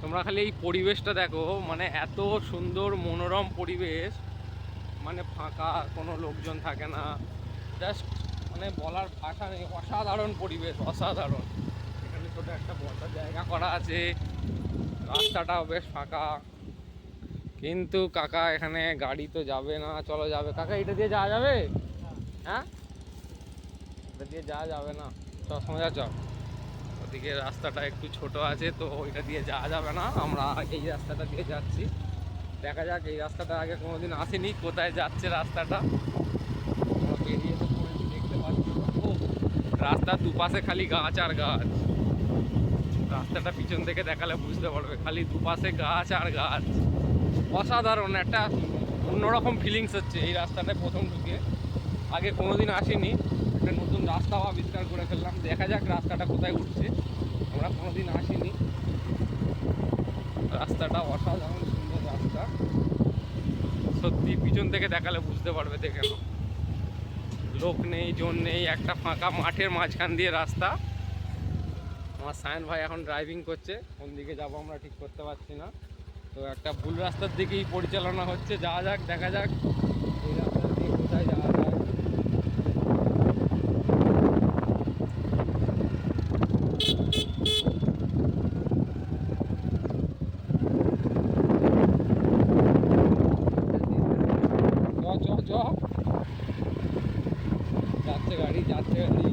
তোমরা খালি এই পরিবেশটা দেখো, মানে এত সুন্দর মনোরম পরিবেশ, মানে ফাঁকা, কোনো লোকজন থাকে না, জাস্ট মানে বলার ভাষা নেই। অসাধারণ পরিবেশ, অসাধারণ। এখানে ছোটো একটা বসার জায়গা করা আছে, রাস্তাটাও বেশ ফাঁকা। কিন্তু কাকা এখানে গাড়ি তো যাবে না। চলো যাবে কাকা, এটা দিয়ে যাওয়া যাবে? হ্যাঁ, এটা দিয়ে যাওয়া যাবে না। চ সোজা চ। ওদিকে রাস্তাটা একটু ছোট আছে, তো ওইটা দিয়ে যাওয়া যাবে না। আমরা এই রাস্তাটা দিয়ে যাচ্ছি। দেখা যাক, এই রাস্তাটা আগে কোনোদিন আসেনি, কোথায় যাচ্ছে রাস্তাটা। বেরিয়ে তো পড়েছি, দেখতে পাচ্ছি। ও, রাস্তার দুপাশে খালি গাছ আর গাছ। রাস্তাটা পিছন থেকে দেখালে বুঝতে পারবে, খালি দুপাশে গাছ আর গাছ। অসাধারণ একটা অন্যরকম ফিলিংস হচ্ছে এই রাস্তাটায় প্রথম ঢুকে। আগে কোনোদিন আসিনি, একটা নতুন রাস্তাও আবিষ্কার করে ফেললাম। দেখা যাক রাস্তাটা কোথায় উঠছে, আমরা কোনোদিন আসিনি। রাস্তাটা অসাধারণ সুন্দর রাস্তা, সত্যি পিছন থেকে দেখালে বুঝতে পারবে। দেখে নাও, লোক নেই, জন নেই, একটা ফাঁকা মাঠের মাঝখান দিয়ে রাস্তা। আমার সায়ন ভাই এখন ড্রাইভিং করছে, কোন দিকে যাবো আমরা ঠিক করতে পারছি না। তো একটা ভুল রাস্তার দিকেই পরিচালনা হচ্ছে। যাওয়া যাক, দেখা যাক এই রাস্তা দিয়ে কোথায় যাওয়া যায়। চ চ চ, যাচ্ছে গাড়ি, যাচ্ছে গাড়ি।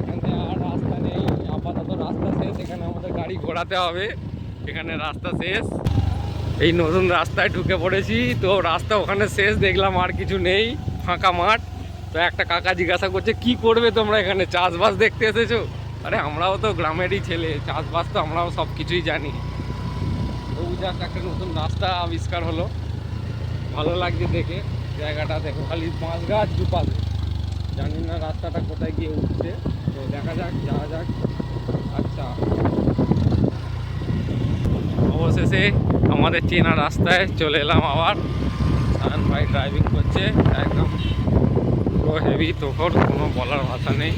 এখান থেকে আর রাস্তা নেই, আপাতত রাস্তা শেষ। এখানে আমাদের গাড়ি ঘোরাতে হবে, এখানে রাস্তা শেষ। এই নতুন রাস্তায় ঢুকে পড়েছি, তো রাস্তা ওখানে শেষ, দেখলাম আর কিছু নেই, ফাঁকা মাঠ। তো একটা কাকা জিজ্ঞাসা করছে, কি করবে তোমরা এখানে, চাষবাস দেখতে এসেছো? আরে আমরাও তো গ্রামেরই ছেলে, চাষবাস তো আমরাও সব কিছুই জানি। তো জাস্ট একটা নতুন রাস্তা আবিষ্কার হলো, ভালো লাগছে দেখে। জায়গাটা দেখো, খালি বাঁশ গাছ দুপাশে। জানি না রাস্তাটা কোথায় গিয়ে উঠছে, তো দেখা যাক, যাওয়া যাক। আচ্ছা, অবশেষে আমাদের চেনা রাস্তায় চলে এলাম আবার। সায়ন ভাই ড্রাইভিং করছে, একদম পুরো হেভি, তখন কোনো বলার ভাষা নেই।